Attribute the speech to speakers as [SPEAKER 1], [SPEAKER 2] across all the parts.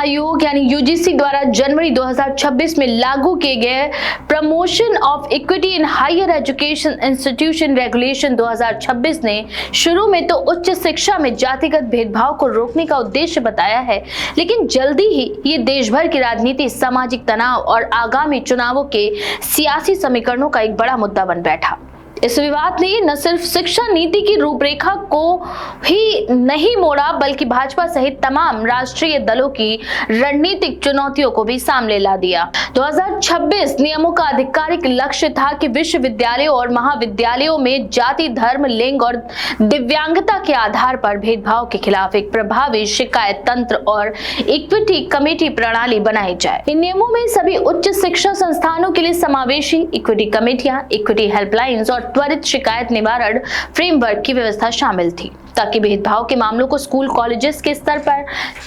[SPEAKER 1] आयोग यानी यूजीसी द्वारा जनवरी 2026 में लागू किए गए promotion of equity in higher education institution regulation 2026 ने शुरू में तो उच्च शिक्षा में जातिगत भेदभाव को रोकने का उद्देश्य बताया है, लेकिन जल्दी ही ये देश भर की राजनीति, सामाजिक तनाव और आगामी चुनावों के सियासी समीकरणों का एक बड़ा मुद्दा बन बैठा। इस विवाद ने न सिर्फ शिक्षा नीति की रूपरेखा को ही नहीं मोड़ा, बल्कि भाजपा सहित तमाम राष्ट्रीय दलों की रणनीतिक चुनौतियों को भी सामने ला दिया। 2026 नियमों का आधिकारिक लक्ष्य था कि विश्वविद्यालयों और महाविद्यालयों में जाति, धर्म, लिंग और दिव्यांगता के आधार पर भेदभाव के खिलाफ एक प्रभावी शिकायत तंत्र और इक्विटी कमेटी प्रणाली बनाई जाए। इन नियमों में सभी उच्च शिक्षा संस्थानों के लिए समावेशी इक्विटी कमेटियां, इक्विटी हेल्पलाइंस और त्वरित शिकायत निवारण फ्रेमवर्क की व्यवस्था शामिल थी, ताकि भेदभाव के मामलों को स्कूल कॉलेजेस के स्तर पर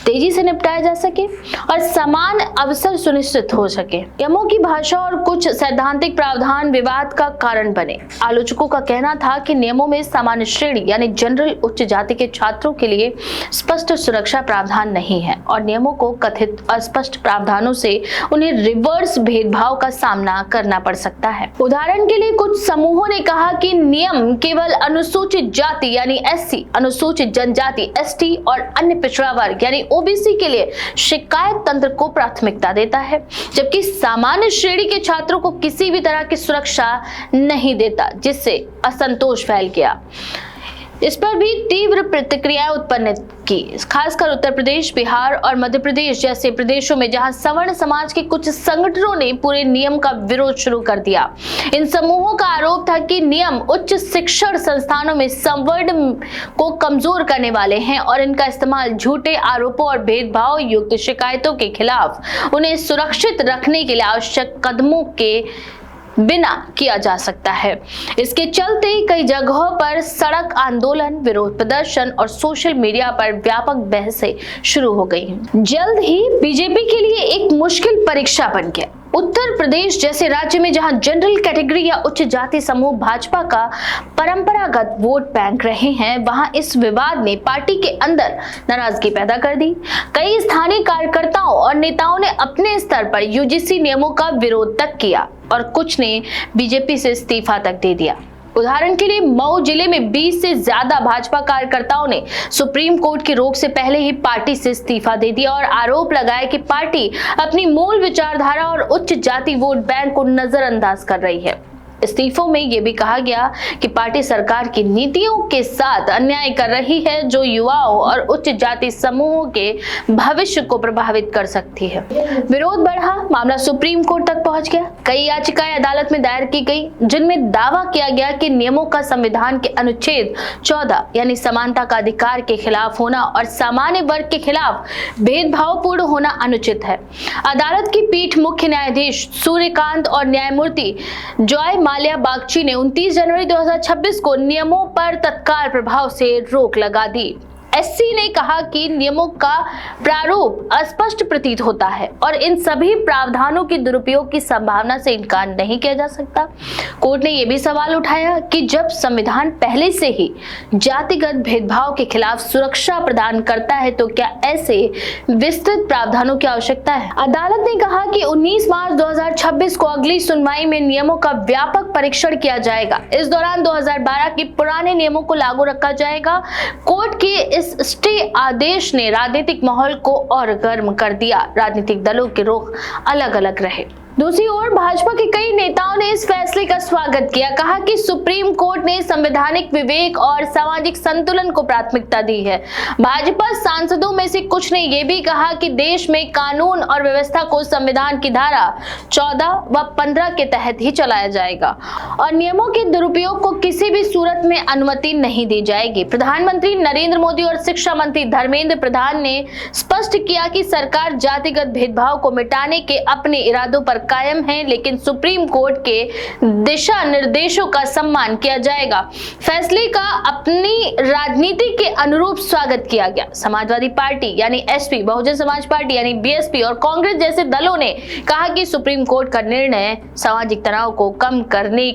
[SPEAKER 1] तेजी से निपटाया जा सके और समान अवसर सुनिश्चित हो सके। नियमों की भाषा और कुछ सैद्धांतिक प्रावधान विवाद का कारण बने। आलोचकों का कहना था कि नियमों में सामान्य श्रेणी यानी जनरल उच्च जाति के छात्रों के लिए स्पष्ट सुरक्षा प्रावधान नहीं है और नियमों को कथित अस्पष्ट प्रावधानों से उन्हें रिवर्स भेदभाव का सामना करना पड़ सकता है। उदाहरण के लिए कुछ समूहों ने कहा कि नियम केवल अनुसूचित जाति यानी एससी, अनुसूचित जनजाति एसटी और अन्य पिछड़ा वर्ग यानी ओबीसी के लिए शिकायत तंत्र को प्राथमिकता देता है, जबकि सामान्य श्रेणी के छात्रों को किसी भी तरह की सुरक्षा नहीं देता, जिससे असंतोष फैल गया। इस पर भी तीव्र प्रतिक्रियाएं उत्पन्न की, खासकर उत्तर प्रदेश, बिहार और मध्य प्रदेश जैसे प्रदेशों में, जहां सवर्ण समाज के कुछ संगठनों ने पूरे नियम का विरोध शुरू कर दिया। इन समूहों का आरोप था कि नियम उच्च शिक्षण संस्थानों में संवर्ण को कमजोर करने वाले हैं और इनका इस्तेमाल झूठे आरोपों और भेदभाव युक्त शिकायतों के खिलाफ उन्हें सुरक्षित रखने के लिए आवश्यक कदमों के बिना किया जा सकता है। इसके चलते कई जगहों पर सड़क आंदोलन, विरोध प्रदर्शन और सोशल मीडिया पर व्यापक बहसें शुरू हो गई हैं। जल्द ही बीजेपी के लिए एक मुश्किल परीक्षा बन गया। उत्तर प्रदेश जैसे राज्य में जहां जनरल कैटेगरी या उच्च जाति समूह भाजपा का परंपरागत वोट बैंक रहे हैं, वहां इस विवाद ने पार्टी के अंदर नाराजगी पैदा कर दी। कई स्थानीय कार्यकर्ताओं और नेताओं ने अपने स्तर पर यूजीसी नियमों का विरोध तक किया और कुछ ने बीजेपी से इस्तीफा तक दे दिया। उदाहरण के लिए मऊ जिले में 20 से ज्यादा भाजपा कार्यकर्ताओं ने सुप्रीम कोर्ट की रोक से पहले ही पार्टी से इस्तीफा दे दिया और आरोप लगाया कि पार्टी अपनी मूल विचारधारा और उच्च जाति वोट बैंक को नजरअंदाज कर रही है। इस्तीफों में यह भी कहा गया कि पार्टी सरकार की नीतियों के साथ अन्याय कर रही है, जो युवाओं और उच्च जाति समूहों के भविष्य को प्रभावित कर सकती है। विरोध बढ़ा, मामला सुप्रीम कोर्ट तक पहुंच गया। कई याचिकाएं अदालत में दायर की गई, जिनमें दावा किया गया कि नियमों का संविधान के अनुच्छेद 14 यानी समानता का अधिकार के खिलाफ होना और सामान्य वर्ग के खिलाफ भेदभावपूर्ण होना अनुचित है। अदालत की पीठ मुख्य न्यायाधीश सूर्यकांत और न्यायमूर्ति जॉय माल्या बागची ने 29 जनवरी 2026 को नियमों पर तत्काल प्रभाव से रोक लगा दी। एससी ने कहा कि नियमों का प्रारूप अस्पष्ट प्रतीत होता है और इन सभी प्रावधानों के दुरुपयोग की संभावना से इनकार नहीं किया जा सकता। कोर्ट ने यह भी सवाल उठाया कि जब संविधान पहले से ही जातिगत भेदभाव के खिलाफ सुरक्षा प्रदान करता है, तो क्या ऐसे विस्तृत प्रावधानों की आवश्यकता है? अदालत ने कहा कि 19 मार्च 2026 को अगली सुनवाई में नियमों का व्यापक परीक्षण किया जाएगा। इस दौरान 2012 के पुराने नियमों को लागू रखा जाएगा। कोर्ट के इस स्टे आदेश ने राजनीतिक माहौल को और गर्म कर दिया। राजनीतिक दलों के रुख अलग अलग रहे। दूसरी ओर भाजपा के कई नेताओं ने इस फैसले का स्वागत किया, कहा कि सुप्रीम कोर्ट ने संवैधानिक विवेक और सामाजिक संतुलन को प्राथमिकता दी है। भाजपा सांसदों में से कुछ ने यह भी कहा कि देश में कानून और व्यवस्था को संविधान की धारा 14 व 15 के तहत ही चलाया जाएगा और नियमों के दुरुपयोग को किसी भी सूरत में अनुमति नहीं दी जाएगी। प्रधानमंत्री नरेंद्र मोदी और शिक्षा मंत्री धर्मेंद्र प्रधान ने स्पष्ट किया कि सरकार जातिगत भेदभाव को मिटाने के अपने इरादों पर कायम है, लेकिन सुप्रीम कोर्ट के दिशा निर्देशों का सम्मान किया जाएगा। फैसले का अपनी राजनीति के अनुरूप स्वागत किया गया। समाजवादी पार्टी यानी एसपी, बहुजन समाज पार्टी यानी बीएसपी और कांग्रेस जैसे दलों ने कहा कि सुप्रीम कोर्ट का निर्णय सामाजिक तनाव को कम करने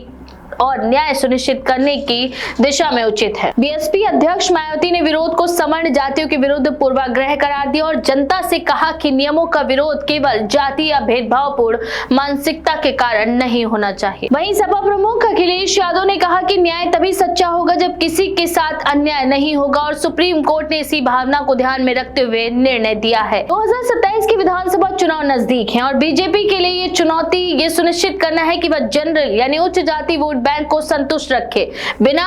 [SPEAKER 1] और न्याय सुनिश्चित करने की दिशा में उचित है। बीएसपी अध्यक्ष मायावती ने विरोध को सवर्ण जातियों के विरुद्ध पूर्वाग्रह करार दिया और जनता से कहा कि नियमों का विरोध केवल जाति या भेदभावपूर्ण मानसिकता के कारण नहीं होना चाहिए। वहीं सपा प्रमुख अखिलेश यादव ने कहा कि न्याय तभी सच्चा होगा जब किसी के साथ अन्याय नहीं होगा और सुप्रीम कोर्ट ने इसी भावना को ध्यान में रखते हुए निर्णय दिया है। 2027 के विधानसभा चुनाव नजदीक हैं और बीजेपी के लिए ये चुनौती ये सुनिश्चित करना है कि वह जनरल यानी उच्च जाति वोट बैंक को संतुष्ट रखे, बिना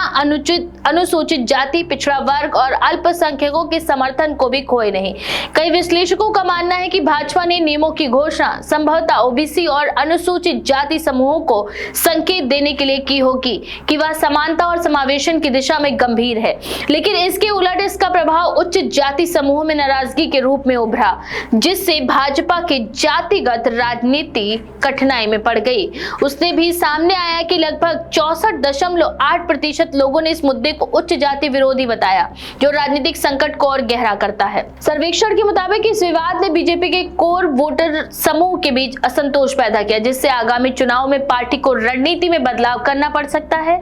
[SPEAKER 1] अनुसूचित जाति, पिछड़ा वर्ग और अल्पसंख्यकों के समर्थन को भी खोए नहीं। कई विश्लेषकों का मानना है कि भाजपा ने नियमों की घोषणा संभवतः ओबीसी और अनुसूचित जाति समूहों को संकेत देने के लिए की होगी कि वह समानता और समावेशन की दिशा में गंभीर है, लेकिन इसके उलट इसका प्रभाव उच्च जाति समूहों में नाराजगी के रूप में उभरा, जिससे भाजपा की जातिगत राजनीति कठिनाई में पड़ गई। उसने भी सामने आया कि लगभग 64.8% लोगों ने इस मुद्दे को उच्च जाति विरोधी बताया, जो राजनीतिक संकट को और गहरा करता है। सर्वेक्षण के मुताबिक इस विवाद ने बीजेपी के कोर वोटर समूह के बीच असंतोष पैदा किया, जिससे आगामी चुनाव में पार्टी को रणनीति में बदलाव करना पड़ सकता है।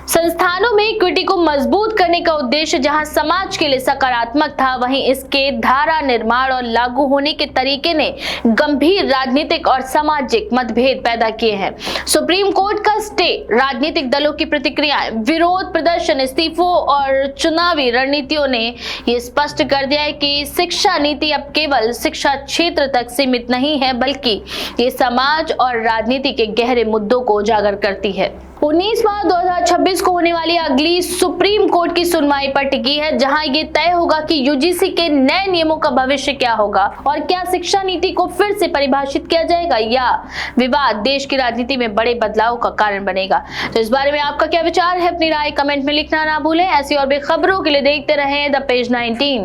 [SPEAKER 1] संस्थानों में इक्विटी को मजबूत करने का उद्देश्य जहां समाज के लिए सकारात्मक था, वहीं इसके धारा निर्माण और लागू होने के तरीके ने गंभीर राजनीतिक और सामाजिक मतभेद पैदा किए हैं। सुप्रीम कोर्ट का स्टे, राजनीतिक दलों की प्रतिक्रियाएं, विरोध प्रदर्शन, इस्तीफों और चुनावी रणनीतियों ने यह स्पष्ट कर दिया है कि शिक्षा नीति अब केवल शिक्षा क्षेत्र तक सीमित नहीं है, बल्कि ये समाज और राजनीति के गहरे मुद्दों को उजागर करती है। 19 मार्च 2026 को होने वाली अगली सुप्रीम कोर्ट की सुनवाई पर टिकी है, जहां ये तय होगा कि यूजीसी के नए नियमों का भविष्य क्या होगा और क्या शिक्षा नीति को फिर से परिभाषित किया जाएगा या विवाद देश की राजनीति में बड़े बदलाव का कारण बनेगा। तो इस बारे में आपका क्या विचार है, अपनी राय कमेंट में लिखना ना भूलें। ऐसी और भी खबरों के लिए देखते रहें द पेज 19।